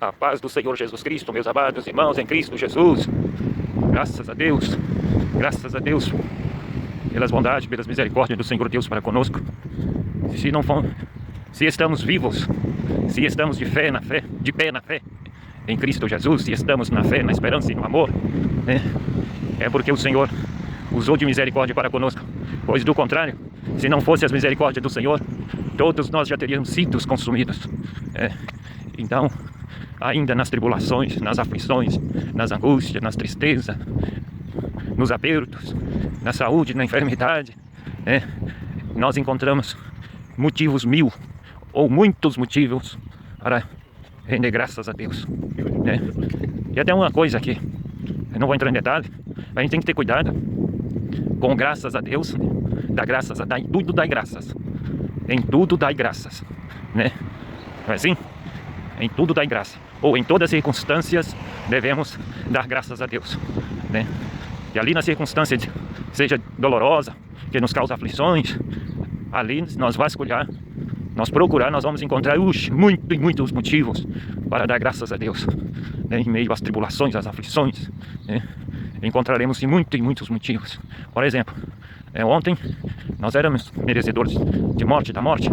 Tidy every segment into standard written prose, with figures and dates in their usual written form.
A paz do Senhor Jesus Cristo, meus amados irmãos em Cristo Jesus. Graças a Deus pelas bondades, pelas misericórdias do Senhor Deus para conosco. Se estamos vivos, se estamos de pé na fé em Cristo Jesus, se estamos na fé, na esperança e no amor, é porque o Senhor usou de misericórdia para conosco. Pois do contrário, se não fosse as misericórdias do Senhor, todos nós já teríamos sido consumidos. Então, ainda nas tribulações, nas aflições, nas angústias, nas tristezas, nos apertos, na saúde, na enfermidade, nós encontramos motivos mil ou muitos motivos para render graças a Deus. E até uma coisa aqui, eu não vou entrar em detalhe, mas a gente tem que ter cuidado com graças a Deus, em tudo dai graças. Em tudo dai graças, Não é assim? Em tudo dai graça. Ou em todas as circunstâncias devemos dar graças a Deus, E ali na circunstância, seja dolorosa, que nos causa aflições, ali nós vasculhar, nós procurar, nós vamos encontrar muitos motivos para dar graças a Deus, Em meio às tribulações, às aflições, encontraremos muitos motivos. Por exemplo, ontem nós éramos merecedores da morte,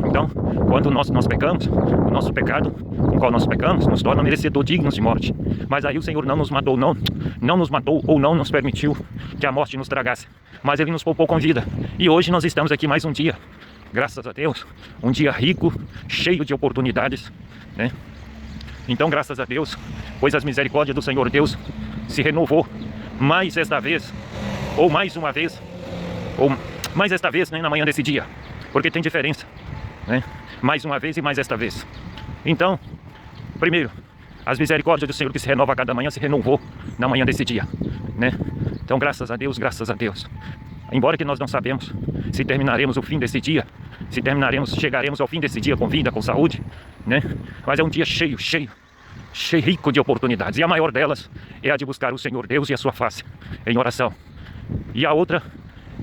Então, quando nós pecamos, o nosso pecado, com o qual nós pecamos, nos torna merecedor dignos de morte. Mas aí o Senhor não nos matou, não nos matou ou não nos permitiu que a morte nos tragasse. Mas Ele nos poupou com vida. E hoje nós estamos aqui mais um dia, graças a Deus, um dia rico, cheio de oportunidades, Então, graças a Deus, pois as misericórdias do Senhor Deus se renovou mais esta vez, ou mais uma vez, ou mais esta vez, na manhã desse dia, porque tem diferença, mais uma vez e mais esta vez. Então, primeiro, as misericórdias do Senhor que se renova a cada manhã se renovou na manhã desse dia, Então, graças a Deus, embora que nós não sabemos se terminaremos o fim desse dia, chegaremos ao fim desse dia com vida, com saúde, Mas é um dia cheio, rico de oportunidades. E a maior delas é a de buscar o Senhor Deus e a sua face em oração. E a outra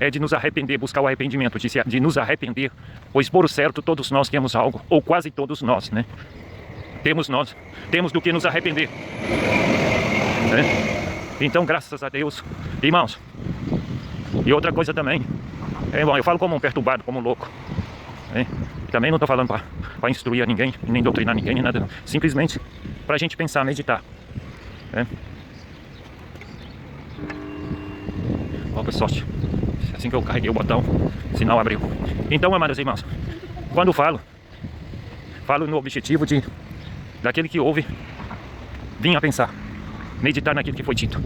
é de nos arrepender, buscar o arrependimento, de nos arrepender, pois por certo todos nós temos algo, ou quase todos nós, Temos do que nos arrepender, Então, graças a Deus, irmãos. E outra coisa também, irmão, eu falo como um perturbado, como um louco, Também não estou falando para instruir a ninguém, nem doutrinar ninguém, nem nada não. Simplesmente para a gente pensar, meditar, Ó, que sorte, assim que eu carreguei o botão, o sinal abriu. Então, amados irmãos, quando falo no objetivo daquele que ouve vir a pensar, meditar naquilo que foi dito,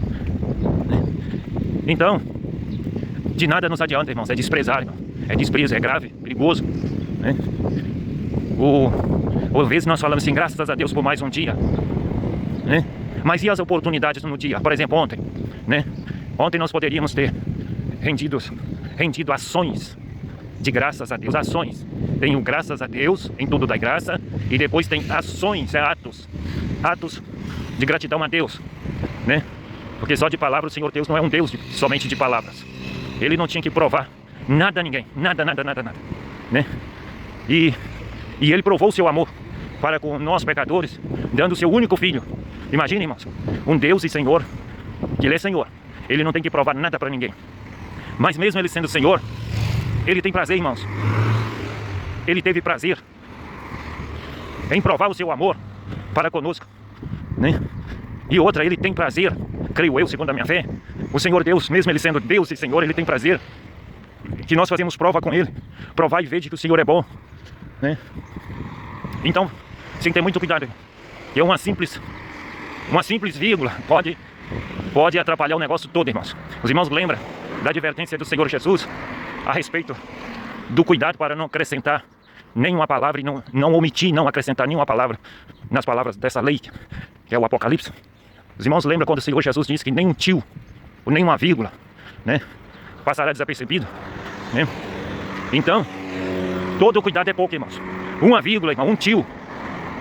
Então, de nada nos adianta, irmãos, é desprezar, irmão. É desprezo, é grave, perigoso, Às vezes nós falamos assim, graças a Deus por mais um dia, Mas e as oportunidades no dia? Por exemplo, ontem, Ontem nós poderíamos ter rendido ações de graças a Deus, ações. Tem o graças a Deus, em tudo dai graça, e depois tem ações, atos de gratidão a Deus, Porque só de palavra o Senhor Deus não é um Deus somente de palavras. Ele não tinha que provar nada a ninguém, nada, E Ele provou o seu amor para com nós pecadores, dando o seu único filho. Imagine, irmãos, um Deus e Senhor, que Ele é Senhor, Ele não tem que provar nada para ninguém. Mas mesmo Ele sendo Senhor, Ele tem prazer, irmãos. Ele teve prazer em provar o seu amor para conosco, E outra, Ele tem prazer, creio eu, segundo a minha fé, o Senhor Deus, mesmo Ele sendo Deus e Senhor, Ele tem prazer que nós fazemos prova com Ele. Provar e ver de que o Senhor é bom, Então, tem que ter muito cuidado, que uma simples vírgula pode atrapalhar o negócio todo, irmãos. Os irmãos lembram da advertência do Senhor Jesus a respeito do cuidado para não acrescentar nenhuma palavra e não omitir, não acrescentar nenhuma palavra nas palavras dessa lei, que é o Apocalipse. Os irmãos lembram quando o Senhor Jesus disse que nem um tio, ou nem uma vírgula, passará desapercebido, Então, todo cuidado é pouco, irmãos. Uma vírgula, irmão, um tio,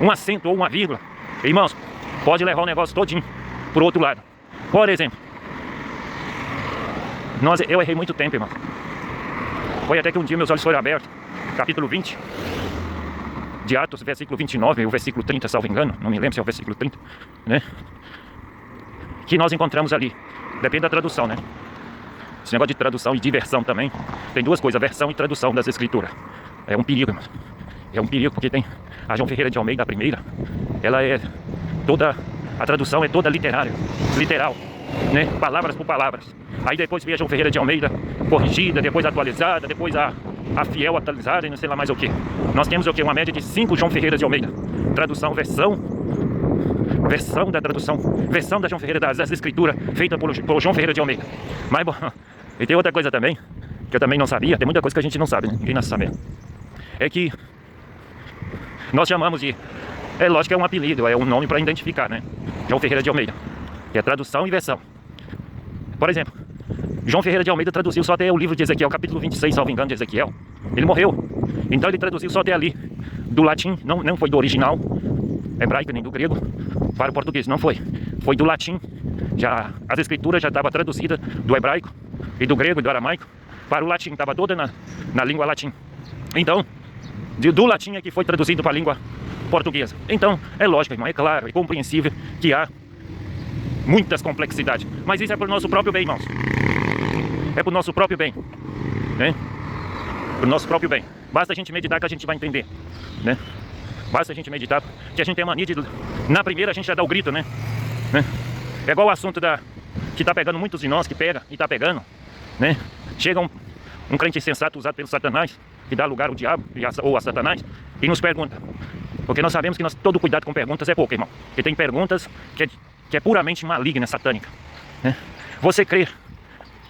um acento ou uma vírgula, irmãos, pode levar o negócio todinho por outro lado. Por exemplo, eu errei muito tempo, irmão. Foi até que um dia meus olhos foram abertos, capítulo 20, de Atos, versículo 29, o versículo 30, salvo engano, não me lembro se é o versículo 30, né? Que nós encontramos ali. Depende da tradução, né? Esse negócio de tradução e diversão também. Tem duas coisas, versão e tradução das escrituras. É um perigo, irmão. É um perigo, porque tem a João Ferreira de Almeida, a primeira, ela é toda, a tradução é toda literária, literal, né? Palavras por palavras. Aí depois veio a João Ferreira de Almeida corrigida, depois atualizada, depois a fiel atualizada e não sei lá mais o que. Nós temos o que? Uma média de 5 João Ferreira de Almeida. Tradução, versão da tradução, versão da João Ferreira das escrituras, feita por João Ferreira de Almeida. Mas bom, e tem outra coisa também, que eu também não sabia, tem muita coisa que a gente não sabe, né? Ninguém nasce sabendo. É que nós chamamos de, é lógico que é um apelido, é um nome para identificar, né? João Ferreira de Almeida, que é tradução e versão. Por exemplo, João Ferreira de Almeida traduziu só até o livro de Ezequiel, capítulo 26, salvo engano, de Ezequiel. Ele morreu, então ele traduziu só até ali, do latim, não foi do original hebraico nem do grego para o português, não foi. Foi do latim, já, as escrituras já estavam traduzidas do hebraico e do grego e do aramaico para o latim, estava toda na língua latim. Então, do latim é que foi traduzido para a língua portuguesa. Então, é lógico, irmão, é claro, é compreensível que há muitas complexidades. Mas isso é para o nosso próprio bem, irmãos. É para o nosso próprio bem, né? Para o nosso próprio bem. Basta a gente meditar que a gente vai entender, né? Basta a gente meditar, que a gente tem a mania de... Na primeira a gente já dá o grito, né? É igual o assunto que tá pegando muitos de nós, que pega e tá pegando, né? Chega um crente insensato usado pelo Satanás, que dá lugar ao diabo ou a Satanás, e nos pergunta. Porque nós sabemos que todo cuidado com perguntas é pouco, irmão. Porque tem perguntas que é puramente maligna, satânica, né? Você crê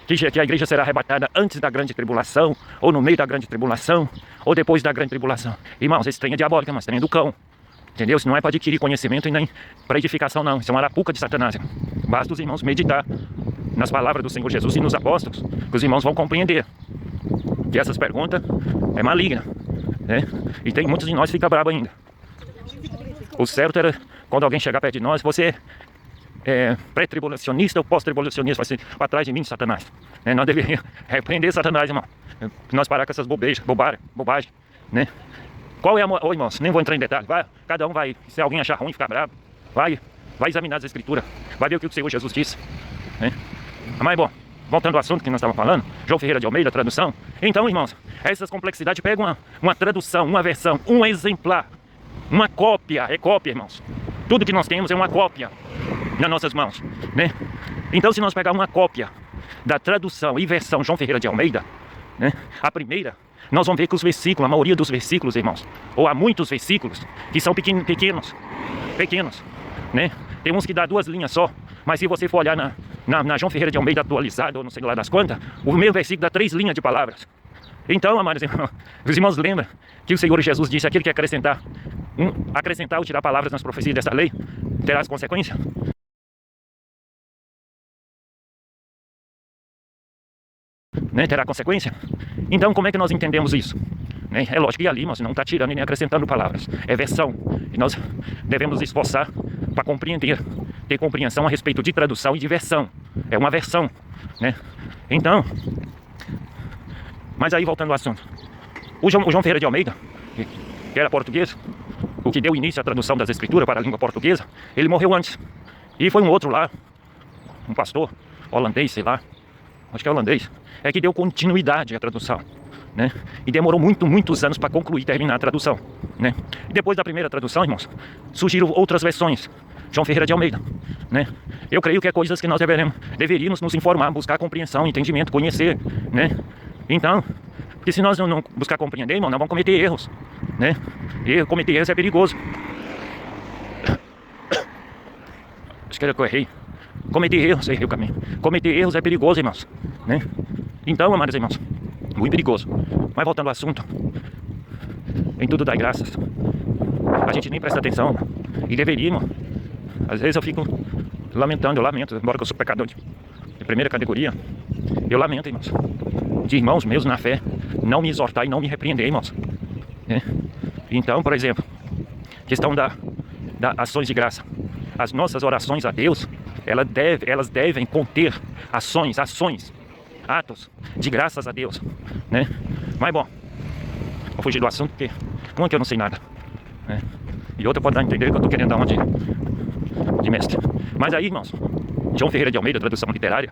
que a igreja será arrebatada antes da grande tribulação, ou no meio da grande tribulação, ou depois da grande tribulação? Irmãos, esse trem é diabólico, mas trem é do cão. Entendeu? Isso não é para adquirir conhecimento e nem para edificação, não. Isso é uma arapuca de Satanás, irmão. Basta os irmãos meditar nas palavras do Senhor Jesus e nos apóstolos, que os irmãos vão compreender que essas perguntas é maligna, né? E tem muitos de nós que ficam bravos ainda. O certo era, quando alguém chegar perto de nós, você pré-tribulacionista ou pós-tribulacionista, vai ser para trás de mim, Satanás, né? Nós deveríamos repreender Satanás, irmão. Nós parar com essas bobagem, né? Qual é a... Ô, irmãos, nem vou entrar em detalhes. Cada um vai, se alguém achar ruim, ficar bravo, vai examinar as escrituras, vai ver o que o Senhor Jesus disse, né? Mas bom, voltando ao assunto que nós estávamos falando, João Ferreira de Almeida, tradução. Então, irmãos, essas complexidades pegam uma tradução, uma versão, um exemplar, uma cópia, é cópia, irmãos. Tudo que nós temos é uma cópia nas nossas mãos, né? Então, se nós pegarmos uma cópia da tradução e versão João Ferreira de Almeida, né, a primeira, nós vamos ver que os versículos, a maioria dos versículos, irmãos, ou há muitos versículos que são pequenos, né? Tem uns que dá 2 linhas só, mas se você for olhar na João Ferreira de Almeida atualizada, ou não sei lá das quantas, o mesmo versículo dá 3 linhas de palavras. Então, amados irmãos, os irmãos lembram que o Senhor Jesus disse: aquele que acrescentar ou tirar palavras nas profecias dessa lei, terá as consequências. Né, terá consequência. Então, como é que nós entendemos isso? Né? É lógico que ali, mas não está tirando e nem acrescentando palavras. É versão. E nós devemos nos esforçar para compreender, ter compreensão a respeito de tradução e de versão. É uma versão, né? Então, mas aí voltando ao assunto, o João Ferreira de Almeida, que era português, o que deu início à tradução das escrituras para a língua portuguesa, ele morreu antes. E foi um outro lá, um pastor holandês, sei lá, acho que é holandês, é que deu continuidade à tradução, né? E demorou muitos anos para concluir, terminar a tradução, né? E depois da primeira tradução, irmãos, surgiram outras versões. João Ferreira de Almeida, né? Eu creio que é coisas que nós deveríamos nos informar, buscar compreensão, entendimento, conhecer, né? Então, porque se nós não buscar compreender, irmão, nós vamos cometer erros, né? E cometer erros é perigoso. Acho que era que eu errei. Cometer erros, errei o caminho. Cometer erros é perigoso, irmãos, né? Então, amados irmãos, muito perigoso. Mas voltando ao assunto, em tudo dá graças. A gente nem presta atenção, e deveríamos. Às vezes eu fico lamentando, eu lamento, embora que eu sou pecador de primeira categoria, eu lamento, irmãos, de irmãos meus na fé não me exortar e não me repreender, irmãos, né? Então, por exemplo, questão da ações de graça. As nossas orações a Deus, elas devem conter ações, atos de graças a Deus, né? Mas bom, vou fugir do assunto porque como é que eu não sei nada, né? E outra pode dar a entender que eu tô querendo dar uma de mestre. Mas aí, irmãos, João Ferreira de Almeida, tradução literária,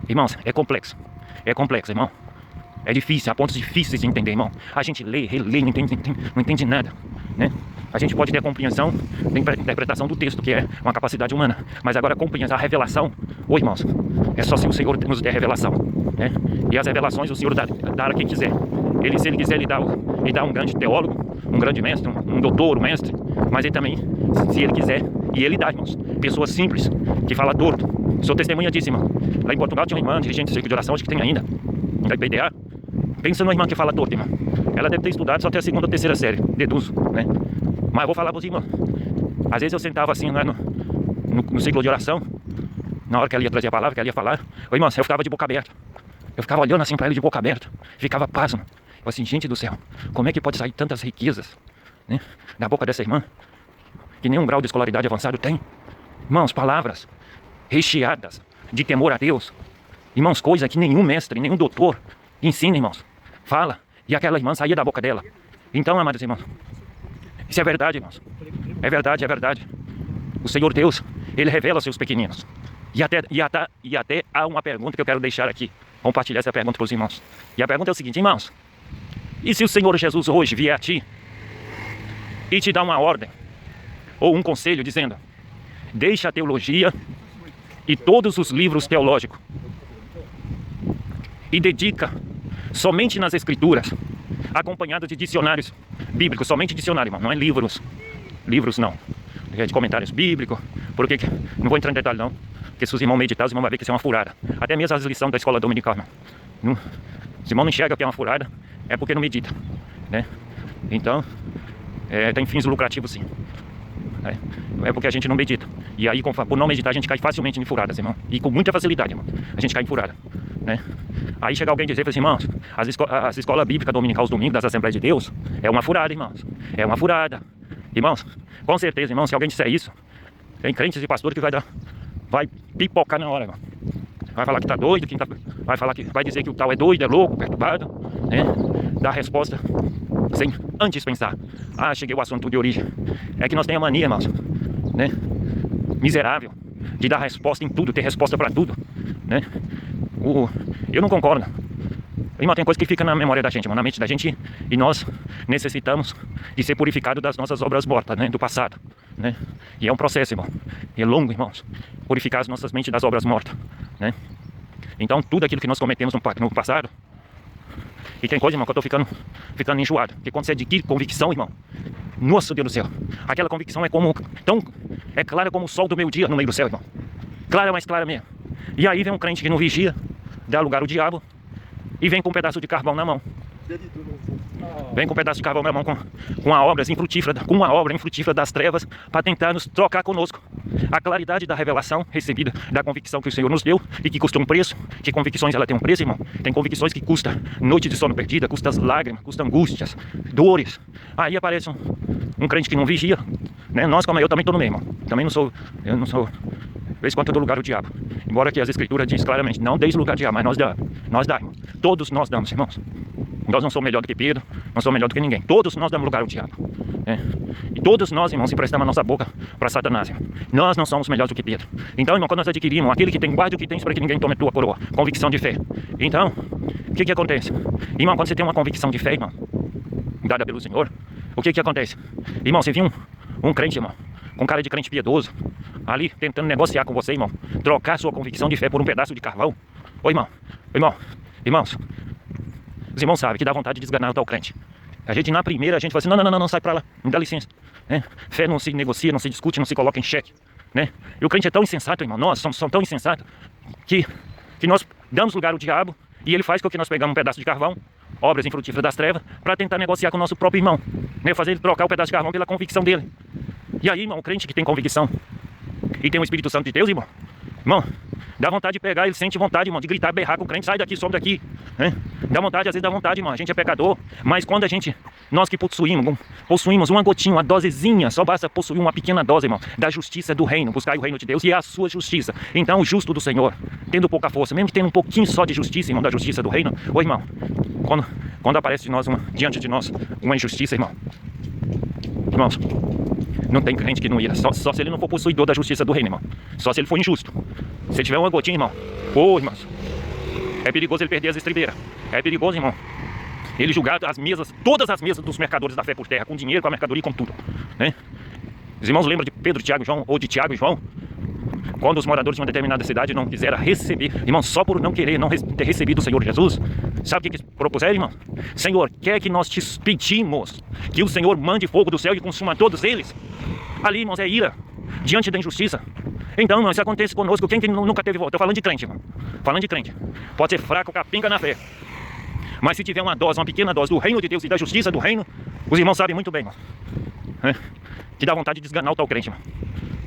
irmãos, é complexo, irmão. É difícil, há pontos difíceis de entender, irmão. A gente lê, relê, não entende nada, né? A gente pode ter a compreensão, a interpretação do texto, que é uma capacidade humana. Mas agora a compreensão, a revelação, irmãos, é só se o Senhor nos der revelação, né? E as revelações o Senhor dá a quem quiser. Ele, se Ele quiser, Ele dá um grande teólogo, um grande mestre, um doutor, um mestre. Mas Ele também, se Ele quiser, e Ele dá, irmãos, pessoas simples, que falam torto. Sou testemunha disso, irmão. Lá em Portugal tinha uma irmã, dirigente do círculo de oração, acho que tem ainda, da IPDA. Pensa numa irmã que fala torto, irmão. Ela deve ter estudado só até a 2ª ou 3ª série, deduzo, né? Mas eu vou falar pra você, irmão. Às vezes eu sentava assim lá no ciclo de oração, na hora que ela ia trazer a palavra, que ela ia falar. Ô, irmão, eu ficava de boca aberta. Eu ficava olhando assim pra ela de boca aberta. Ficava pasmo. Eu assim, gente do céu, como é que pode sair tantas riquezas, né, da boca dessa irmã, que nenhum grau de escolaridade avançado tem? Irmãos, palavras recheadas de temor a Deus. Irmãos, coisa que nenhum mestre, nenhum doutor ensina, irmãos. Fala. E aquela irmã saía da boca dela. Então, amados irmãos, isso é verdade, irmãos. É verdade, é verdade. O Senhor Deus, Ele revela aos seus pequeninos. E até há uma pergunta que eu quero deixar aqui. Compartilhar essa pergunta para os irmãos. E a pergunta é o seguinte, irmãos. E se o Senhor Jesus hoje vier a ti e te dar uma ordem ou um conselho dizendo: deixa a teologia e todos os livros teológicos e dedica somente nas escrituras, acompanhado de dicionários bíblicos, somente dicionário, irmão, não é livros não, é de comentários bíblicos, porque não vou entrar em detalhe não, porque se os irmãos meditar, os irmãos vão ver que isso é uma furada. Até mesmo as lições da escola dominical, irmão. Os irmãos não enxergam que é uma furada, é porque não medita, né? Então, tem fins lucrativos sim. É porque a gente não medita. E aí, por não meditar, a gente cai facilmente em furadas, irmão. E com muita facilidade, irmão. A gente cai em furada, né? Aí chega alguém e dizer assim, irmãos, as escolas bíblicas dominical, os domingos das Assembleias de Deus, é uma furada, irmãos. É uma furada. Irmãos, com certeza, irmãos, se alguém disser isso, tem crentes e pastores que vai pipocar na hora, irmão. Vai falar que tá doido, vai dizer que o tal é doido, é louco, perturbado, né? Dá resposta sem antes pensar. Ah, cheguei ao assunto de origem. É que nós temos a mania, irmãos, né? Miserável, de dar resposta em tudo, ter resposta para tudo, né? Eu não concordo. Irmão, tem coisa que fica na memória da gente, irmão, na mente da gente, e nós necessitamos de ser purificados das nossas obras mortas, né? Do passado, né? E é um processo, irmão. E é longo, irmãos, purificar as nossas mentes das obras mortas, né? Então, tudo aquilo que nós cometemos no passado. E tem coisa, irmão, que eu tô ficando enjoado. Porque quando você adquire convicção, irmão, nossa Deus do céu, aquela convicção é clara como o sol do meio-dia no meio do céu, irmão. Clara, mais clara mesmo. E aí vem um crente que não vigia, dá lugar ao diabo, e vem com um pedaço de carvão na mão. Vem com um pedaço de carvão na mão com a obra infrutífera das trevas, para tentar nos trocar conosco. A claridade da revelação recebida, da convicção que o Senhor nos deu e que custa um preço. Que convicções ela tem um preço, irmão? Tem convicções que custa noite de sono perdida, custa lágrimas, custa angústias, dores. Aí aparece um crente que não vigia, né? Nós, como eu, também estou no meio, irmão. Eu não sou. Vez quanto eu dou lugar ao diabo. Embora que as escrituras diz claramente, não deis lugar ao diabo, mas nós damos, irmão. Todos nós damos, irmãos. Nós não somos melhor do que Pedro, não somos melhor do que ninguém. Todos nós damos lugar ao diabo, né? E todos nós, irmãos, emprestamos a nossa boca para Satanás, irmão. Nós não somos melhores do que Pedro. Então, irmão, quando nós adquirimos aquele que tem, guarda o que tens para que ninguém tome a tua coroa. Convicção de fé. Então, o que acontece? Irmão, quando você tem uma convicção de fé, irmão, dada pelo Senhor, o que acontece? Irmão, você viu um crente, irmão, com cara de crente piedoso, ali tentando negociar com você, irmão, trocar sua convicção de fé por um pedaço de carvão. Ô, irmãos, os irmãos sabem que dá vontade de desganar o tal crente. A gente, na primeira, a gente fala assim, não, sai pra lá, me dá licença, né? Fé não se negocia, não se discute, não se coloca em xeque, né? E o crente é tão insensato, irmão, nós somos tão insensatos, que nós damos lugar ao diabo, e ele faz com que nós pegamos um pedaço de carvão, obras infrutíferas das trevas, para tentar negociar com o nosso próprio irmão, né? Fazer ele trocar o pedaço de carvão pela convicção dele. E aí, irmão, o crente que tem convicção e tem o Espírito Santo de Deus, irmão, dá vontade de pegar, ele sente vontade, irmão, de gritar, berrar com o crente, sai daqui, some daqui, né? Dá vontade, às vezes dá vontade, irmão, a gente é pecador, mas quando nós que possuímos uma gotinha, uma dosezinha, só basta possuir uma pequena dose, irmão, da justiça do reino, buscar o reino de Deus e a sua justiça. Então, o justo do Senhor, tendo pouca força, mesmo que tendo um pouquinho só de justiça, irmão, da justiça do reino, ô, irmão, quando aparece diante de nós uma injustiça, irmão, Irmãos, não tem crente que não ira, só se ele não for possuidor da justiça do reino, irmão. Só se ele for injusto. Se tiver uma gotinha, irmão, irmãos, é perigoso ele perder as estribeiras. É perigoso, irmão, ele julgar as mesas, todas as mesas dos mercadores da fé por terra, com dinheiro, com a mercadoria e com tudo, né? Os irmãos lembram de Pedro, Tiago e João, ou de Tiago e João? Quando os moradores de uma determinada cidade não quiseram receber, irmão, só por não querer, não ter recebido o Senhor Jesus, sabe o que propuseram, irmão? Senhor, quer que nós te pedimos que o Senhor mande fogo do céu e consuma todos eles? Ali, irmãos, é ira diante da injustiça. Então, irmão, isso acontece conosco. Quem que nunca teve volta? Estou falando de crente, irmão. Falando de crente. Pode ser fraco, capenga na fé. Mas se tiver uma dose, uma pequena dose do reino de Deus e da justiça do reino, os irmãos sabem muito bem, irmão, né? Que dá vontade de desganar o tal crente, irmão,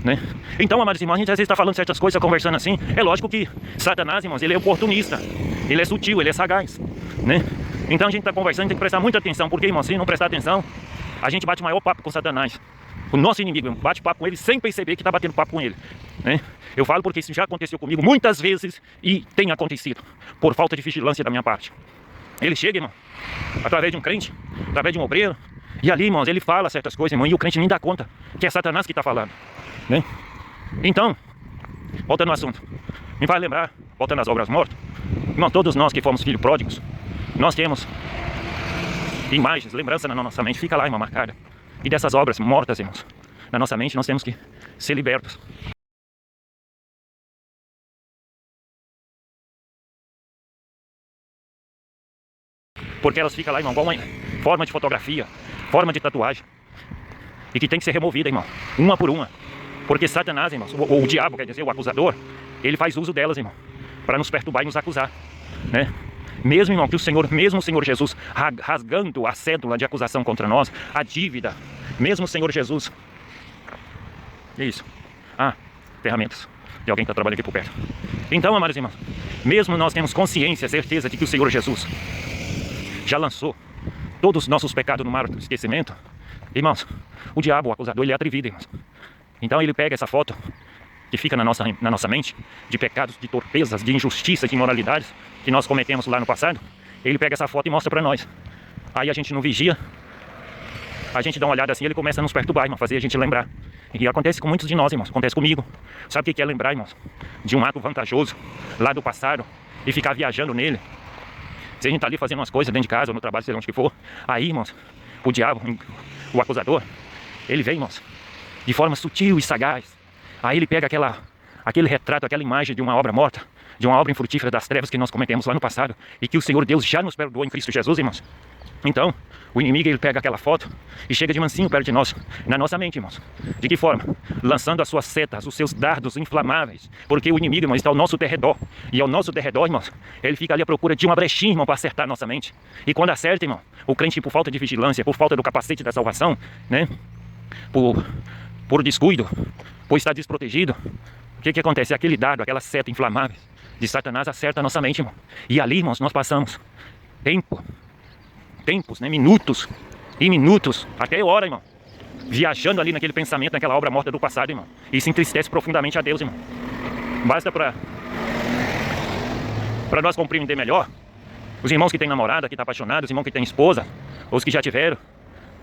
né? Então, amados irmãos, a gente às vezes está falando certas coisas, conversando assim. É lógico que Satanás, irmãos, ele é oportunista. Ele é sutil, ele é sagaz, né? Então a gente está conversando, tem que prestar muita atenção. Porque, irmão, se não prestar atenção, a gente bate o maior papo com Satanás. O nosso inimigo, irmão, bate papo com ele sem perceber que está batendo papo com ele, né? Eu falo porque isso já aconteceu comigo muitas vezes e tem acontecido por falta de vigilância da minha parte. Ele chega, irmão, através de um crente, através de um obreiro, e ali, irmãos, ele fala certas coisas, irmão, e o crente nem dá conta que é Satanás que está falando, né? Então, voltando ao assunto, me faz lembrar, voltando às obras mortas, irmão, todos nós que fomos filhos pródigos, nós temos imagens, lembrança na nossa mente, fica lá, irmão, marcada. E dessas obras mortas, irmãos, na nossa mente, nós temos que ser libertos. Porque elas ficam lá, irmão, igual uma forma de fotografia, forma de tatuagem. E que tem que ser removida, irmão, uma por uma. Porque Satanás, irmãos, o diabo, quer dizer, o acusador, ele faz uso delas, irmão, para nos perturbar e nos acusar, né? Mesmo, irmão, que mesmo o Senhor Jesus rasgando a cédula de acusação contra nós, a dívida, mesmo o Senhor Jesus. É isso. Ferramentas. Tem alguém que está trabalhando aqui por perto. Então, amados irmãos, mesmo nós temos consciência, certeza de que o Senhor Jesus já lançou todos os nossos pecados no mar do esquecimento, irmãos, o diabo, o acusador, ele é atrevido, irmãos. Então ele pega essa foto que fica na nossa mente, de pecados, de torpezas, de injustiças, de imoralidades que nós cometemos lá no passado. Ele pega essa foto e mostra pra nós. Aí a gente não vigia, a gente dá uma olhada assim, ele começa a nos perturbar, irmão, fazer a gente lembrar. E acontece com muitos de nós, irmãos, acontece comigo. Sabe o que é lembrar, irmãos? De um ato vantajoso lá do passado e ficar viajando nele. Se a gente tá ali fazendo umas coisas dentro de casa ou no trabalho, seja onde que for, aí, irmãos, o diabo, o acusador, ele vem, irmãos, de forma sutil e sagaz. Aí ele pega aquele retrato, aquela imagem de uma obra morta, de uma obra infrutífera das trevas que nós cometemos lá no passado e que o Senhor Deus já nos perdoou em Cristo Jesus, irmãos. Então, o inimigo, ele pega aquela foto e chega de mansinho perto de nós, na nossa mente, irmãos. De que forma? Lançando as suas setas, os seus dardos inflamáveis. Porque o inimigo, irmãos, está ao nosso derredor. E ao nosso derredor, irmãos, ele fica ali à procura de uma brechinha, irmão, para acertar a nossa mente. E quando acerta, irmão, o crente, por falta de vigilância, por falta do capacete da salvação, né? Por descuido, por estar desprotegido, o que acontece? Aquele dardo, aquela seta inflamável de Satanás acerta a nossa mente, irmão. E ali, irmãos, nós passamos tempos, né? Minutos e minutos, até hora, irmão, viajando ali naquele pensamento, naquela obra morta do passado, irmão. E isso entristece profundamente a Deus, irmão. Basta para nós compreender melhor, os irmãos que têm namorada, que estão apaixonados, os irmãos que têm esposa, os que já tiveram,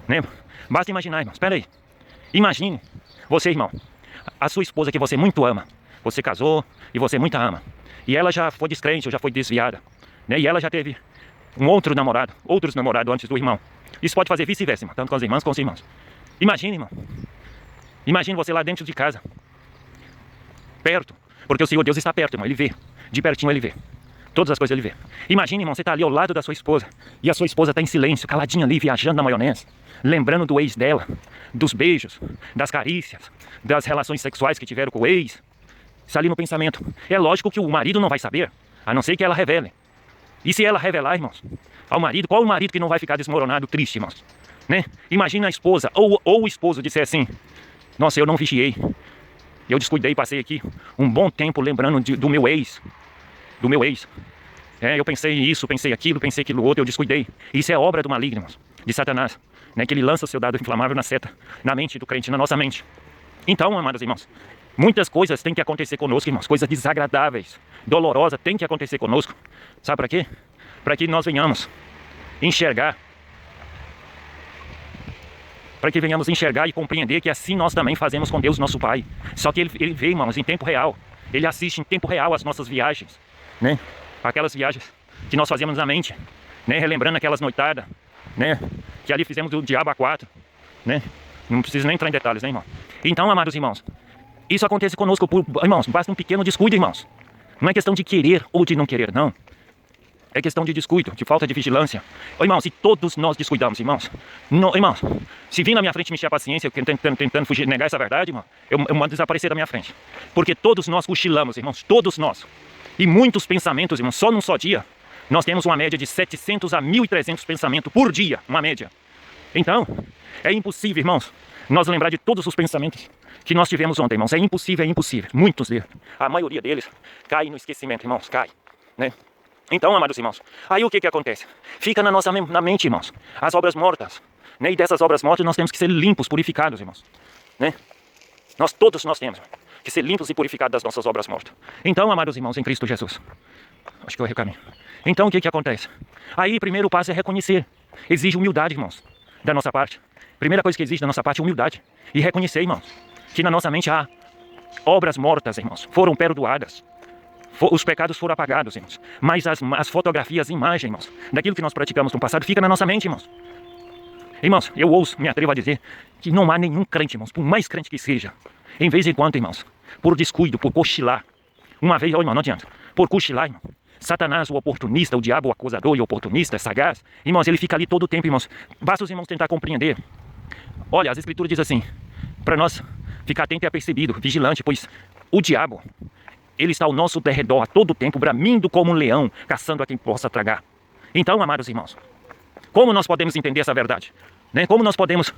né? Basta imaginar, irmãos, espera aí. Imagine, você, irmão, a sua esposa que você muito ama, você casou e você muito ama, e ela já foi descrente ou já foi desviada, né? E ela já teve outros namorados antes do irmão. Isso pode fazer vice-versa, irmão, tanto com as irmãs como com os irmãos. Imagine, irmão, imagine você lá dentro de casa, perto, porque o Senhor Deus está perto, irmão, ele vê, de pertinho ele vê, todas as coisas ele vê. Imagine, irmão, você está ali ao lado da sua esposa, e a sua esposa está em silêncio, caladinha ali, viajando na maionese, lembrando do ex dela, dos beijos, das carícias, das relações sexuais que tiveram com o ex. Isso ali no pensamento. É lógico que o marido não vai saber, a não ser que ela revele. E se ela revelar, irmãos, ao marido, qual o marido que não vai ficar desmoronado, triste, irmãos? Né? Imagina a esposa, ou o esposo disser assim: nossa, eu não vigiei, eu descuidei, passei aqui um bom tempo lembrando do meu ex. Eu pensei isso, pensei aquilo outro, eu descuidei. Isso é obra do maligno, irmãos, de Satanás, né? Que ele lança o seu dado inflamável na seta, na mente do crente, na nossa mente. Então, amados irmãos, muitas coisas têm que acontecer conosco, irmãos, coisas desagradáveis, dolorosas, têm que acontecer conosco. Sabe para quê? Para que nós venhamos enxergar para que venhamos enxergar e compreender que assim nós também fazemos com Deus, nosso Pai. Só que Ele vê, irmãos, em tempo real. Ele assiste em tempo real as nossas viagens, né? Aquelas viagens que nós fazemos na mente, né? Relembrando aquelas noitadas, né? Que ali fizemos do diabo a 4, né? Não preciso nem entrar em detalhes, né, irmão? Então, amados irmãos, isso acontece conosco, irmãos, basta um pequeno descuido, irmãos. Não é questão de querer ou de não querer, não. É questão de descuido, de falta de vigilância. Irmãos, e todos nós descuidamos, irmãos. Não, irmãos, se vir na minha frente mexer a paciência, tentando fugir, negar essa verdade, irmão, eu mando desaparecer da minha frente. Porque todos nós cochilamos, irmãos, todos nós. E muitos pensamentos, irmãos, só num só dia. Nós temos uma média de 700 a 1.300 pensamentos por dia, uma média. Então, é impossível, irmãos, nós lembrar de todos os pensamentos que nós tivemos ontem, irmãos. É impossível, é impossível. Muitos deles, a maioria deles, cai no esquecimento, irmãos, cai, né? Então, amados irmãos, aí o que acontece? Fica na nossa mente, irmãos, as obras mortas, né? E dessas obras mortas nós temos que ser limpos, purificados, irmãos, né? Todos nós temos que ser limpos e purificados das nossas obras mortas. Então, amados irmãos, em Cristo Jesus, acho que eu errei o caminho. Então, o que acontece? Aí, o primeiro passo é reconhecer. Exige humildade, irmãos, da nossa parte. Primeira coisa que exige da nossa parte é humildade. E reconhecer, irmãos, que na nossa mente há obras mortas, irmãos, foram perdoadas. Os pecados foram apagados, irmãos. Mas as fotografias, as imagens, irmãos, daquilo que nós praticamos no passado, fica na nossa mente, irmãos. Irmãos, eu ouço, me atrevo a dizer, que não há nenhum crente, irmãos, por mais crente que seja, em vez em quando, irmãos, por descuido, por cochilar, uma vez, irmão, não adianta, por cochilar, irmão, Satanás, o oportunista, o diabo, o acusador e o oportunista, sagaz, irmãos, ele fica ali todo o tempo, irmãos. Basta os irmãos tentar compreender. Olha, as escrituras dizem assim, para nós ficar atento e apercebido, vigilante, pois o diabo, ele está ao nosso derredor a todo tempo, bramindo como um leão, caçando a quem possa tragar. Então, amados irmãos, como nós podemos entender essa verdade? Né? Como nós podemos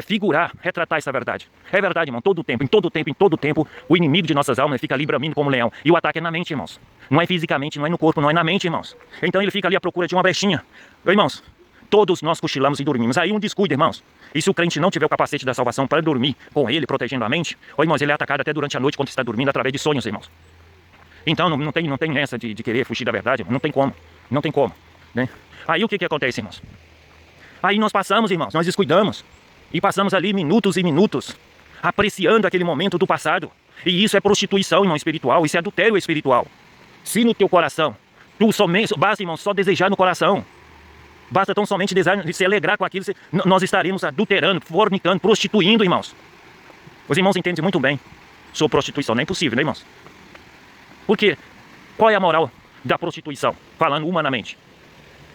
figurar, retratar essa verdade? É verdade, irmão, todo tempo, em todo tempo, em todo tempo, o inimigo de nossas almas fica ali bramindo como um leão. E o ataque é na mente, irmãos. Não é fisicamente, não é no corpo, não é na mente, irmãos. Então ele fica ali à procura de uma brechinha. Irmãos, todos nós cochilamos e dormimos. Aí um descuido, irmãos. E se o crente não tiver o capacete da salvação para dormir com ele, protegendo a mente, irmãos, ele é atacado até durante a noite quando está dormindo através de sonhos, irmãos. Então não tem essa de querer fugir da verdade, irmão. Não tem como. Não tem como, né? Aí o que acontece, irmãos? Aí nós passamos, irmãos, nós descuidamos. E passamos ali minutos e minutos apreciando aquele momento do passado. E isso é prostituição, irmão, espiritual. Isso é adultério espiritual. Se no teu coração, basta, irmão, só desejar no coração. Basta tão somente desejar, se alegrar com aquilo, nós estaremos adulterando, fornicando, prostituindo, irmãos. Os irmãos entendem muito bem sobre prostituição. Não é impossível, né, irmãos? Por quê? Qual é a moral da prostituição? Falando humanamente.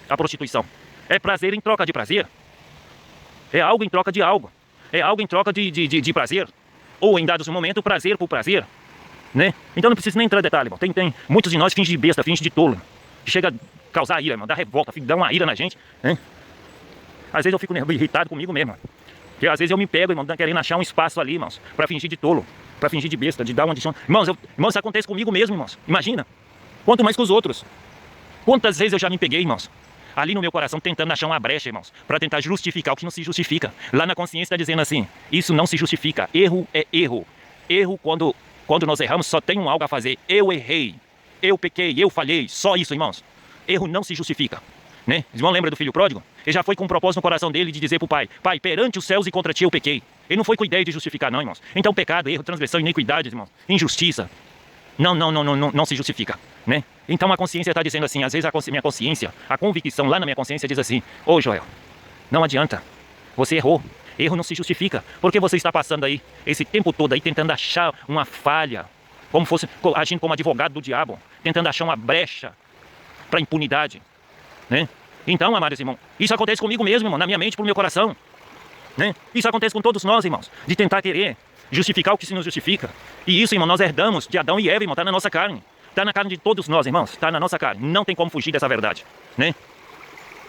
A prostituição é prazer em troca de prazer. É algo em troca de algo. É algo em troca de prazer. Ou em dados momentos, prazer por prazer, né? Então não precisa nem entrar em detalhe, irmão. Tem muitos de nós fingem de besta, fingem de tolo. Chega a causar ira, irmão. Dá revolta, dá uma ira na gente, né? Às vezes eu fico irritado comigo mesmo. Porque às vezes eu me pego, irmão, querendo achar um espaço ali, irmãos, pra fingir de tolo, pra fingir de besta, de dar uma adição. Irmãos, isso acontece comigo mesmo, irmãos. Imagina. Quanto mais com os outros. Quantas vezes eu já me peguei, irmãos, ali no meu coração, tentando achar uma brecha, irmãos, para tentar justificar o que não se justifica. Lá na consciência está dizendo assim, isso não se justifica. Erro é erro. Erro, quando nós erramos, só tem algo a fazer. Eu errei, eu pequei, eu falhei. Só isso, irmãos. Erro não se justifica, né? Irmão, lembra do filho pródigo? Ele já foi com um propósito no coração dele de dizer para o pai, pai, perante os céus e contra ti eu pequei. Ele não foi com ideia de justificar, não, irmãos. Então pecado, erro, transgressão, iniquidade, irmãos, injustiça, não se justifica, né? Então a consciência está dizendo assim, às vezes minha consciência, a convicção lá na minha consciência diz assim, ô Joel, não adianta, você errou, erro não se justifica, porque você está passando aí, esse tempo todo aí, tentando achar uma falha, como fosse, agindo como advogado do diabo, tentando achar uma brecha para impunidade, né? Então, amados irmãos, isso acontece comigo mesmo, irmão, na minha mente, pro meu coração, né? Isso acontece com todos nós, irmãos, de tentar querer justificar o que se nos justifica. E isso, irmão, nós herdamos de Adão e Eva, irmão, está na nossa carne. Está na carne de todos nós, irmãos. Está na nossa carne. Não tem como fugir dessa verdade, né?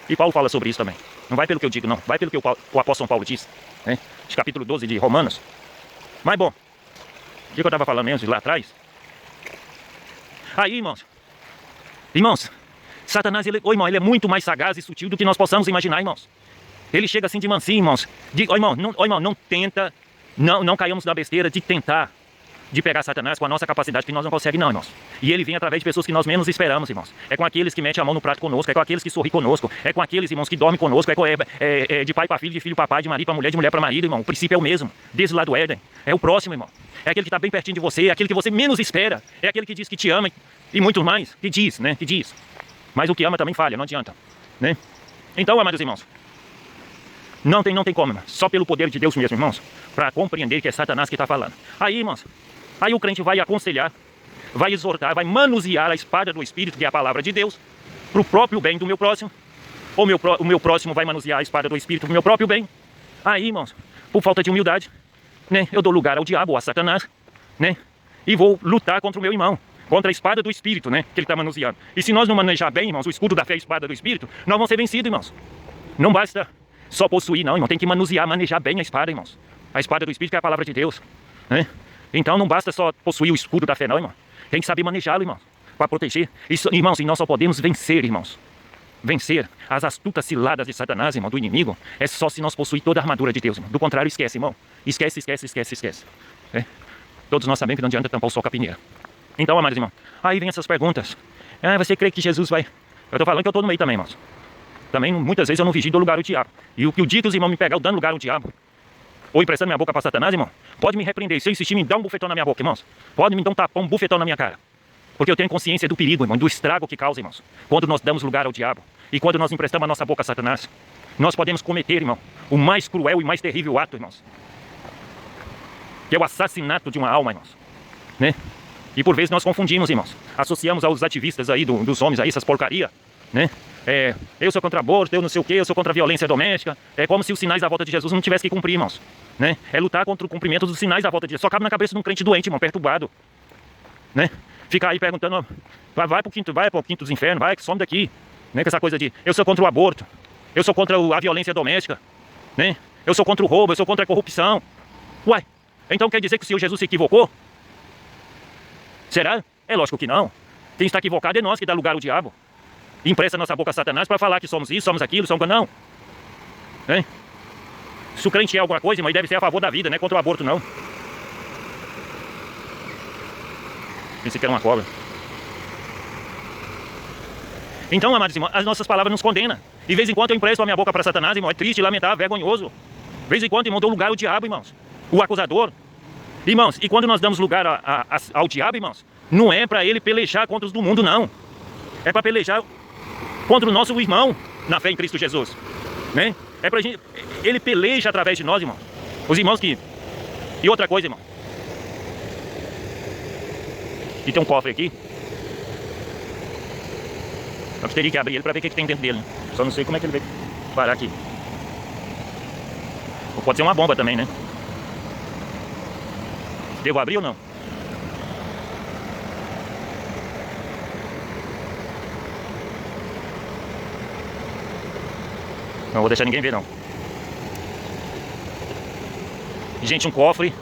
E Paulo fala sobre isso também. Não vai pelo que eu digo, não. Vai pelo que o apóstolo Paulo diz, né? De capítulo 12 de Romanos. Mas, bom, o que eu estava falando mesmo lá atrás? Aí, irmãos, Satanás, ele é muito mais sagaz e sutil do que nós possamos imaginar, irmãos. Ele chega assim de mansinho, irmãos. Irmão, não tenta, não caiamos na besteira de tentar de pegar Satanás com a nossa capacidade que nós não conseguimos não, irmãos. E ele vem através de pessoas que nós menos esperamos, irmãos. É com aqueles que metem a mão no prato conosco, é com aqueles que sorriem conosco, é com aqueles, irmãos, que dormem conosco, é de pai para filho, de filho para pai, de marido para mulher, de mulher para marido, irmão. O princípio é o mesmo, desde lá do Éden. É o próximo, irmão. É aquele que está bem pertinho de você, é aquele que você menos espera, é aquele que diz que te ama e muito mais, que diz, né, que diz. Mas o que ama também falha, não adianta, né? Então, amados irmãos, não tem como, irmão. Só pelo poder de Deus mesmo, irmãos, para compreender que é Satanás que está falando. Aí, irmãos, aí o crente vai aconselhar, vai exortar, vai manusear a espada do Espírito, que é a palavra de Deus, para o próprio bem do meu próximo. Ou o meu próximo vai manusear a espada do Espírito para o meu próprio bem. Aí, irmãos, por falta de humildade, né, eu dou lugar ao diabo, a Satanás, né, e vou lutar contra o meu irmão, contra a espada do Espírito, né, que ele está manuseando. E se nós não manejar bem, irmãos, o escudo da fé e a espada do Espírito, nós vamos ser vencidos, irmãos. Não basta só possuir, não, irmão. Tem que manusear, manejar bem a espada, irmãos. A espada do Espírito que é a palavra de Deus, né? Então não basta só possuir o escudo da fé, não, irmão. Tem que saber manejá-lo, irmão, para proteger. Isso, irmãos, e nós só podemos vencer, irmãos. Vencer as astutas ciladas de Satanás, irmão, do inimigo, é só se nós possuir toda a armadura de Deus, irmão. Do contrário, esquece, irmão. Esquece. É? Todos nós sabemos que não adianta tampar o sol com a peneira. Então, amados irmãos, aí vem essas perguntas. Ah, você crê que Jesus vai... Eu tô falando que eu tô no meio também, irmãos. Também, muitas vezes, eu não vigio do lugar ao diabo. E o dia que os irmãos me pegar, eu dando lugar ao diabo, ou emprestando minha boca para Satanás, irmão, pode me repreender. Se eu insistir, me dá um bufetão na minha boca, irmãos. Pode me dar um tapão, um bufetão na minha cara. Porque eu tenho consciência do perigo, irmão, do estrago que causa, irmãos, quando nós damos lugar ao diabo. E quando nós emprestamos a nossa boca a Satanás, nós podemos cometer, irmão, o mais cruel e mais terrível ato, irmãos, que é o assassinato de uma alma, irmãos, né? E por vezes nós confundimos, irmãos. Associamos aos ativistas aí, dos homens aí, essas porcaria, né? Eu sou contra aborto, eu não sei o que, eu sou contra a violência doméstica. É como se os sinais da volta de Jesus não tivessem que cumprir, irmãos, né? É lutar contra o cumprimento dos sinais da volta de Jesus. Só cabe na cabeça de um crente doente, irmão, perturbado, né? Ficar aí perguntando, vai pro quinto dos infernos, vai, some daqui, né? Com essa coisa de, eu sou contra o aborto, eu sou contra a violência doméstica, né? Eu sou contra o roubo, eu sou contra a corrupção. Uai, então quer dizer que o Senhor Jesus se equivocou? Será? É lógico que não. Quem está equivocado é nós que dá lugar ao diabo. E empresta nossa boca a Satanás para falar que somos isso, somos aquilo, somos... Não. Né? Se o crente é alguma coisa, mas deve ser a favor da vida, não é contra o aborto, não. Pensei que era uma cobra. Então, amados irmãos, as nossas palavras nos condenam. De vez em quando eu empresto a minha boca para Satanás, irmão. É triste, lamentável, vergonhoso. De vez em quando, irmão, dou lugar ao diabo, irmãos. O acusador. Irmãos, e quando nós damos lugar ao diabo, irmãos, não é para ele pelejar contra os do mundo, não. É para pelejar contra o nosso irmão na fé em Cristo Jesus, né? É pra gente, ele peleja através de nós, irmão. Os irmãos que... E outra coisa, irmão. E tem um cofre aqui. Nós teria que abrir ele para ver o que tem dentro dele, né? Só não sei como é que ele vai parar aqui. Ou pode ser uma bomba também, né? Devo abrir ou não? Não vou deixar ninguém ver, não. Gente, um cofre.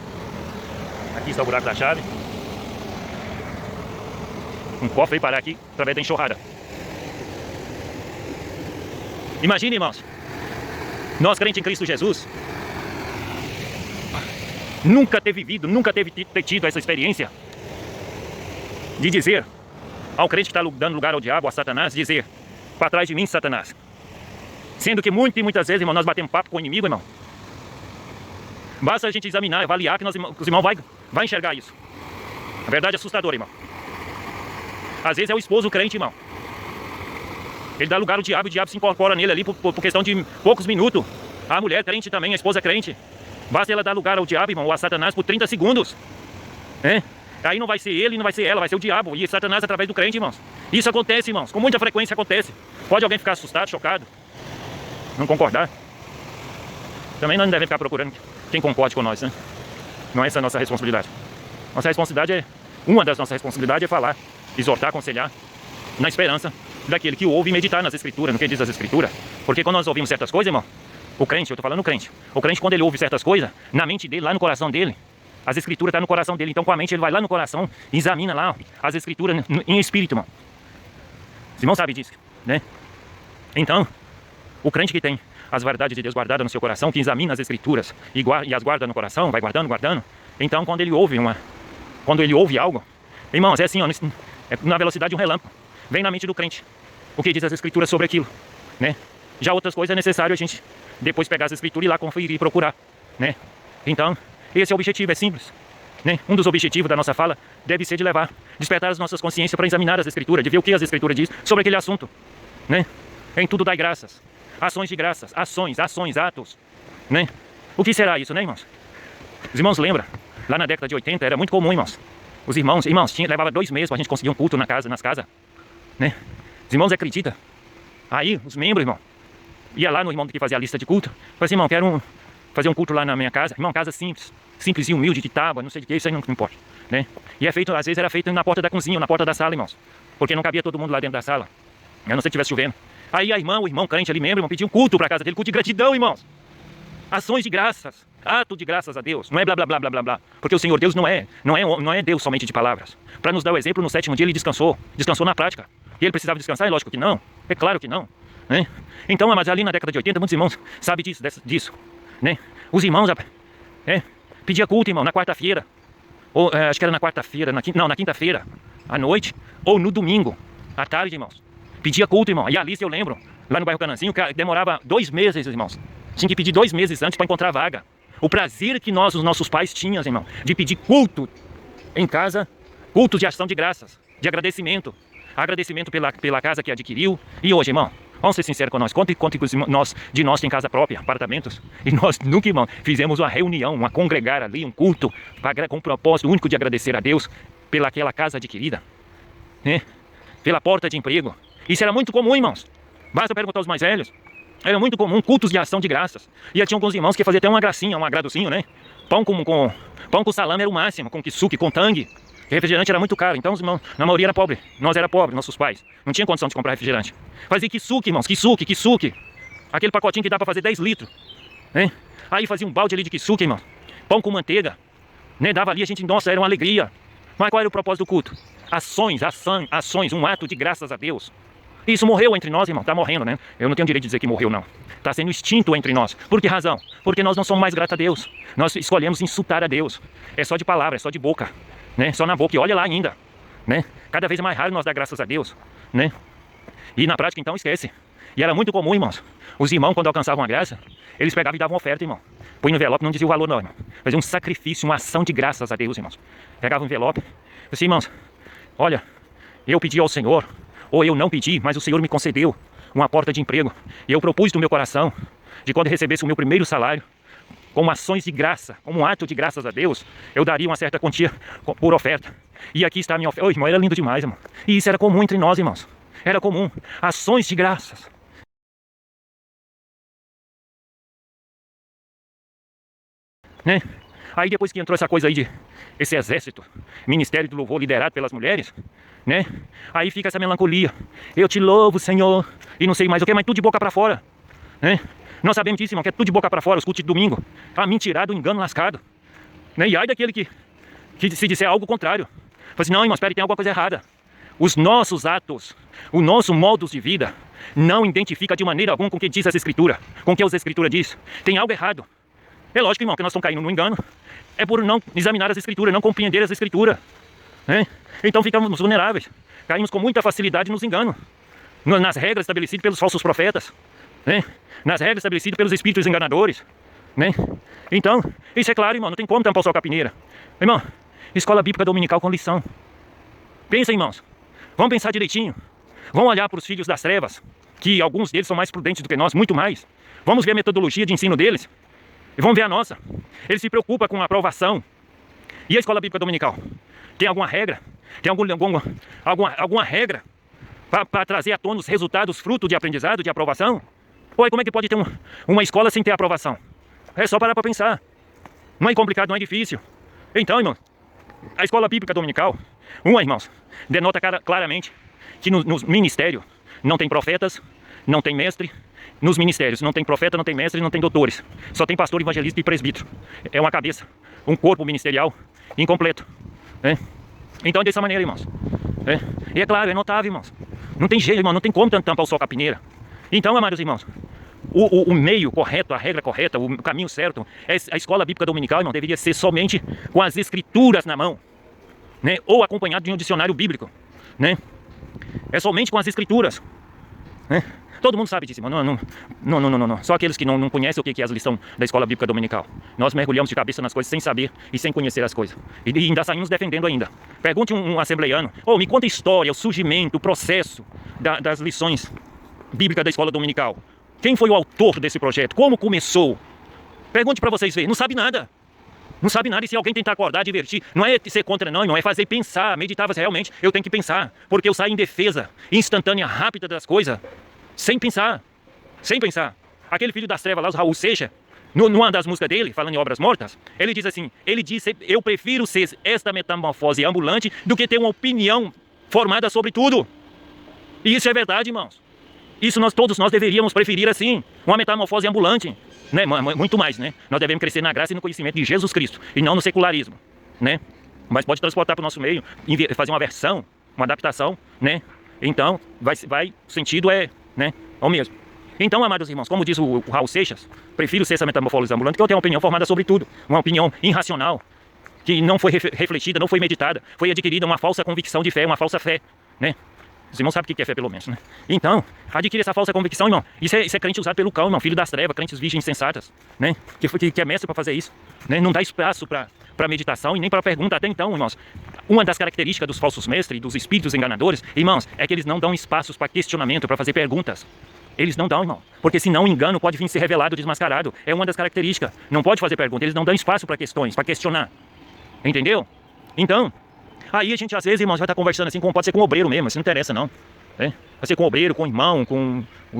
Aqui está o buraco da chave. Um cofre aí parar aqui através da enxurrada. Imagine, irmãos, nós crentes em Cristo Jesus, nunca ter vivido, nunca ter tido essa experiência de dizer ao crente que está dando lugar ao diabo, a Satanás, dizer, para trás de mim, Satanás. Sendo que muitas vezes, irmão, nós batemos papo com o inimigo, irmão. Basta a gente examinar, avaliar, que os irmãos vai enxergar isso. A verdade é assustadora, irmão. Às vezes é o esposo crente, irmão. Ele dá lugar ao diabo, o diabo se incorpora nele ali por questão de poucos minutos. A mulher crente também, a esposa crente. Basta ela dar lugar ao diabo, irmão, ou a Satanás por 30 segundos. Aí não vai ser ele, não vai ser ela, vai ser o diabo. E Satanás através do crente, irmãos. Isso acontece, irmãos, com muita frequência acontece. Pode alguém ficar assustado, chocado, não concordar. Também nós não devemos ficar procurando quem concorde com nós, né? Não é essa a nossa responsabilidade. Nossa responsabilidade uma das nossas responsabilidades é falar, exortar, aconselhar, na esperança daquele que ouve e meditar nas Escrituras, no que diz as Escrituras. Porque quando nós ouvimos certas coisas, irmão, o crente, eu estou falando o crente quando ele ouve certas coisas, na mente dele, lá no coração dele, as Escrituras estão no coração dele. Então com a mente ele vai lá no coração e examina lá as Escrituras em espírito, irmão. Os irmãos sabem disso, né? Então, o crente que tem as verdades de Deus guardadas no seu coração, que examina as Escrituras e as guarda no coração, vai guardando. Então quando ele ouve quando ele ouve algo, irmãos, é assim, ó, na velocidade de um relâmpago. Vem na mente do crente o que diz as escrituras sobre aquilo, né? Já outras coisas é necessário a gente depois pegar as escrituras e ir lá conferir e procurar, né? Então, esse é o objetivo, é simples, né? Um dos objetivos da nossa fala deve ser de despertar as nossas consciências para examinar as escrituras, de ver o que as escrituras diz sobre aquele assunto, né? Em tudo dai graças, ações de graças, ações, atos, né? O que será isso, né, irmãos? Os irmãos lembram, lá na década de 80 era muito comum, irmãos. Os irmãos, levava 2 meses para a gente conseguir um culto nas casas, né? Os irmãos acreditam? Aí, os membros, irmão, ia lá no irmão que fazia a lista de culto, falei assim, irmão, quero fazer um culto lá na minha casa. Irmão, casa simples e humilde, de tábua, não sei de que, isso aí não importa, né? E é feito, às vezes era feito na porta da cozinha, na porta da sala, irmãos, porque não cabia todo mundo lá dentro da sala, a não ser que estivesse chovendo. Aí o irmão crente ali, membro, irmão, pediu um culto para a casa dele, culto de gratidão, irmãos. Ações de graças, ato de graças a Deus, não é blá blá blá blá blá blá, porque o Senhor Deus não é Deus somente de palavras. Para nos dar o exemplo, no 7º dia ele descansou na prática. E ele precisava descansar? É lógico que não, é claro que não, né? Então, mas ali na década de 80, muitos irmãos sabem disso, né? Os irmãos pedia culto, irmão, na quarta-feira, ou acho que era na quarta-feira, na quinta-feira, à noite, ou no domingo, à tarde, irmãos. Pedia culto, irmão. E a lista eu lembro, lá no bairro Cananzinho, demorava 2 meses, irmãos. Tinha que pedir 2 meses antes para encontrar vaga. O prazer que os nossos pais tinham, irmão, de pedir culto em casa, culto de ação de graças, de agradecimento pela casa que adquiriu. E hoje, irmão, vamos ser sinceros com nós, quanto de nós tem casa própria, apartamentos, e nós nunca, irmão, fizemos uma reunião, uma congregar ali, um culto, com o propósito único de agradecer a Deus pelaquela casa adquirida, né? Pela porta de emprego. Isso era muito comum, irmãos. Basta perguntar aos mais velhos. Era muito comum, cultos de ação de graças. E tinha alguns irmãos que faziam até uma gracinha, um agradocinho, né? Pão com salame era o máximo, com kisuke, com tangue. Refrigerante era muito caro, então os irmãos, na maioria era pobre. Nós era pobre, nossos pais. Não tinha condição de comprar refrigerante. Fazia kisuke, irmãos, kisuke. Aquele pacotinho que dá pra fazer 10 litros, né? Aí fazia um balde ali de kisuke, irmão. Pão com manteiga, né? Dava ali, a gente, nossa, era uma alegria. Mas qual era o propósito do culto? Ações, um ato de graças a Deus. Isso morreu entre nós, irmão, tá morrendo, né? Eu não tenho direito de dizer que morreu, não. Tá sendo extinto entre nós. Por que razão? Porque nós não somos mais gratos a Deus. Nós escolhemos insultar a Deus. É só de palavra, é só de boca, né? Só na boca, e olha lá ainda, né? Cada vez é mais raro nós dar graças a Deus, né? E na prática, então, esquece. E era muito comum, irmãos. Os irmãos, quando alcançavam a graça, eles pegavam e davam oferta, irmão. Põe no envelope, não dizia o valor, não, irmão. Fazia um sacrifício, uma ação de graças a Deus, irmãos. Pegava o envelope, assim, irmãos, olha, eu pedi ao Senhor, ou eu não pedi, mas o Senhor me concedeu uma porta de emprego. E eu propus do meu coração, de quando recebesse o meu primeiro salário, como ações de graça, como um ato de graças a Deus, eu daria uma certa quantia por oferta. E aqui está a minha oferta. Ô, irmão, era lindo demais, irmão. E isso era comum entre nós, irmãos. Era comum. Ações de graças. Né? Aí depois que entrou essa coisa aí de esse exército, Ministério do Louvor liderado pelas mulheres, né? Aí fica essa melancolia. Eu te louvo, Senhor, e não sei mais o que, mas tudo de boca pra fora, né? Nós sabemos disso, irmão, que é tudo de boca pra fora, os cultos de domingo. A mentirada, o engano lascado, né? E aí daquele que se disser algo contrário, fala assim, não, irmão, espere, tem alguma coisa errada. Os nossos atos, o nosso modo de vida, não identifica de maneira alguma com o que diz as Escrituras, com o que as Escrituras diz. Tem algo errado. É lógico, irmão, que nós estamos caindo no engano. É por não examinar as Escrituras, não compreender as Escrituras, né? Então ficamos vulneráveis. Caímos com muita facilidade nos enganos, nas regras estabelecidas pelos falsos profetas, né? Nas regras estabelecidas pelos espíritos enganadores, né? Então, isso é claro, irmão, não tem como tampar o sol com a peneira. Irmão, escola bíblica dominical com lição. Pensa, irmãos, vamos pensar direitinho. Vamos olhar para os filhos das trevas, que alguns deles são mais prudentes do que nós, muito mais. Vamos ver a metodologia de ensino deles. E vamos ver a nossa. Ele se preocupa com a aprovação. E a escola bíblica dominical? Tem alguma regra? Tem alguma regra para trazer à tona os resultados, fruto de aprendizado, de aprovação? Ou como é que pode ter uma escola sem ter aprovação? É só parar para pensar. Não é complicado, não é difícil. Então, irmão, a escola bíblica dominical, irmãos, denota claramente que no ministério não tem profetas, não tem mestre. Nos ministérios não tem profeta, não tem mestre, não tem doutores. Só tem pastor, evangelista e presbítero. É uma cabeça, um corpo ministerial incompleto, né? Então, dessa maneira, irmãos, e é claro, é notável, irmãos. Não tem jeito, irmão, não tem como tampar o sol com a peneira. Então, amados irmãos, o meio correto, a regra correta, o caminho certo, a escola bíblica dominical, irmão, deveria ser somente com as Escrituras na mão. né? Ou acompanhado de um dicionário bíblico, né? É somente com as escrituras, né? Todo mundo sabe disso, irmão. Não. Só aqueles que não conhecem o que é as lições da escola bíblica dominical. Nós mergulhamos de cabeça nas coisas sem saber e sem conhecer as coisas. E ainda saímos defendendo ainda. Pergunte um assembleiano, me conta a história, o surgimento, o processo das lições bíblicas da escola dominical. Quem foi o autor desse projeto? Como começou? Pergunte para vocês verem. Não sabe nada. Não sabe nada, e se alguém tentar acordar, divertir, não é ser contra não, irmão, é fazer pensar, meditar, realmente, eu tenho que pensar, porque eu saio em defesa instantânea, rápida das coisas, sem pensar. Aquele filho das trevas lá, o Raul Seixas, numa das músicas dele, falando em obras mortas, ele diz assim, eu prefiro ser esta metamorfose ambulante do que ter uma opinião formada sobre tudo. E isso é verdade, irmãos. Isso todos nós deveríamos preferir assim, uma metamorfose ambulante, né? Muito mais, né? Nós devemos crescer na graça e no conhecimento de Jesus Cristo, e não no secularismo, né? Mas pode transportar para o nosso meio, fazer uma versão, uma adaptação, né? Então, o sentido é o mesmo. Então, amados irmãos, como diz o Raul Seixas, prefiro ser essa metamorfose ambulante, que eu tenho uma opinião formada sobre tudo, uma opinião irracional, que não foi refletida, não foi meditada, foi adquirida uma falsa convicção de fé, uma falsa fé, né? Os irmãos sabem o que é fé, pelo menos, né? Então, adquire essa falsa convicção, irmão. Isso é crente usado pelo cão, irmão. Filho das trevas, crentes virgens insensatas, né? Que é mestre para fazer isso, né? Não dá espaço para meditação e nem para pergunta. Até então, irmãos, uma das características dos falsos mestres, dos espíritos enganadores, irmãos, é que eles não dão espaços para questionamento, para fazer perguntas. Eles não dão, irmão. Porque senão o engano pode vir ser revelado, desmascarado. É uma das características. Não pode fazer pergunta. Eles não dão espaço para questões, para questionar. Entendeu? Então, aí a gente às vezes, irmãos, vai estar conversando assim, pode ser com o obreiro mesmo, isso não interessa não. Vai ser com o obreiro, com o irmão,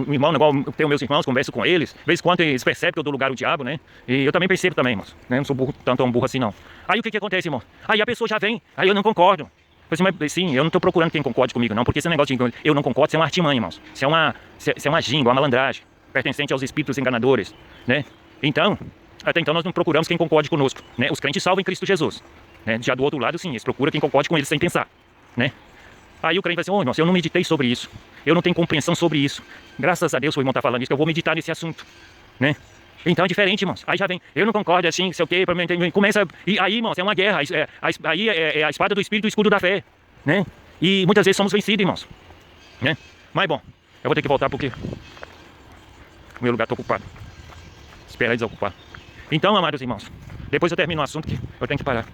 igual eu tenho meus irmãos, converso com eles, de vez em quando eles percebem que eu dou lugar ao diabo, né? E eu também percebo também, irmãos, né? Não sou tão burro assim não. Aí o que acontece, irmão? Aí a pessoa já vem, aí eu não concordo. Mas sim, eu não estou procurando quem concorde comigo não, porque esse negócio de eu não concordo, isso é uma artimanha, irmãos. Isso é uma ginga, uma malandragem, pertencente aos espíritos enganadores, né? Então, até então nós não procuramos quem concorde conosco, né? Os crentes salvam em Cristo Jesus. Né? Já do outro lado, sim, eles procuram quem concorde com eles sem pensar, né? Aí o crente vai dizer, irmão, eu não meditei sobre isso, eu não tenho compreensão sobre isso. Graças a Deus o irmão está falando isso, que eu vou meditar nesse assunto, né? Então é diferente, irmãos. Aí já vem, eu não concordo assim, sei o quê, começa, e aí, irmãos, é uma guerra, aí é a espada do Espírito e o escudo da fé, né? E muitas vezes somos vencidos, irmãos, né? Mas bom, eu vou ter que voltar porque o meu lugar está ocupado. Esperar desocupar. Então, amados irmãos, depois eu termino o assunto que eu tenho que parar.